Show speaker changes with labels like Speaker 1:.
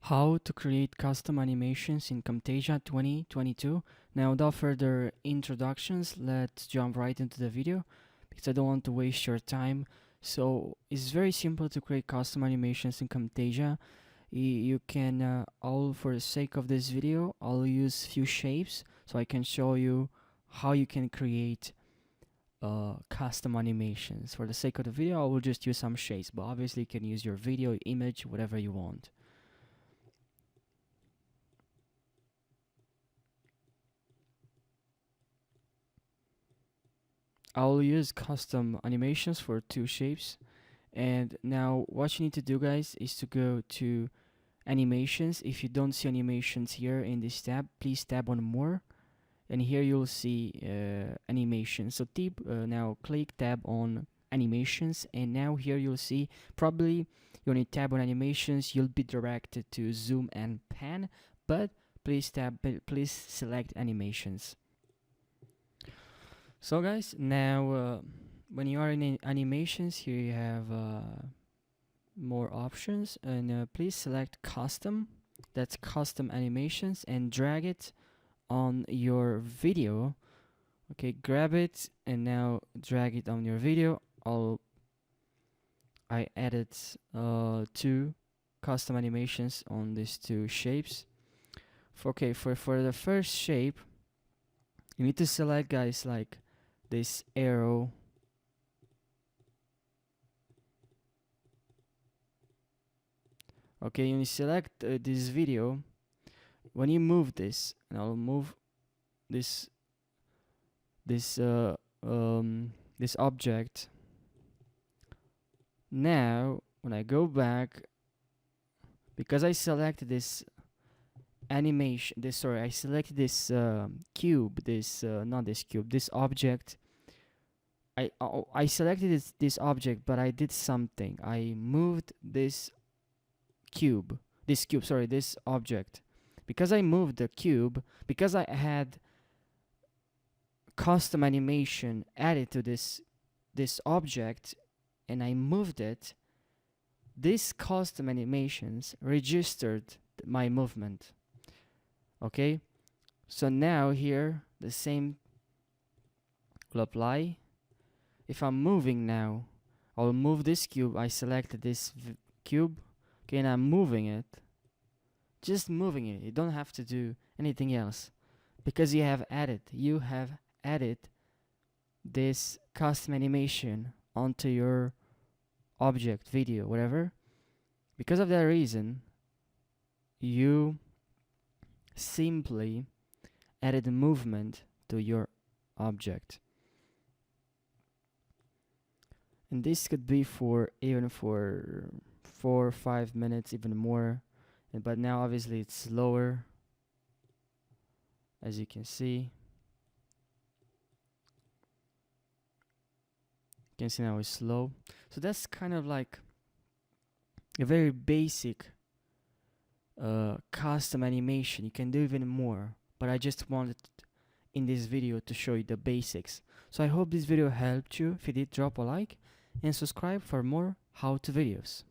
Speaker 1: How to create custom animations in Camtasia 2022. Now, without further introductions, let's jump right into the video because I don't want to waste your time. So it's very simple to create custom animations in Camtasia. You can, all for the sake of this video, I'll use few shapes so I can show you how you can create custom animations. For the sake of the video, I will just use some shapes, but obviously you can use your video, image, whatever you want. I'll use custom animations for two shapes. And now what you need to do, guys, is to go to animations. If you don't see animations here in this tab, please tab on more, and here you'll see animations. So now click tab on animations, and now here you'll see probably you need tab on animations. You'll be directed to zoom and pan, but please select animations. So guys, now when you are in animations, here you have more options, and please select custom. That's custom animations, and drag it on your video. Okay, grab it and now drag it on your video. I added two custom animations on these two shapes. For the first shape, you need to select, guys, like this arrow. Okay, you select this video. When you move this, and I'll move this object. Now, when I go back, because I selected this animation, I selected this cube, not this cube, this object. I selected this object, but I did something. I moved this object. Because I moved the cube, because I had custom animation added to this object, and I moved it, these custom animations registered my movement. Okay, so now here the same will apply. If I'm moving now, I'll move this cube. I selected this cube, okay, and I'm moving it. Just moving it. You don't have to do anything else, because you have added this custom animation onto your object, video, whatever. Because of that reason, you simply added movement to your object. And this could be for even for 4 or 5 minutes, even more. But now obviously it's slower, as you can see. You can see now it's slow. So that's kind of like a very basic custom animation. You can do even more, but I just wanted in this video to show you the basics. So I hope this video helped you. If it did, drop a like and subscribe for more how-to videos.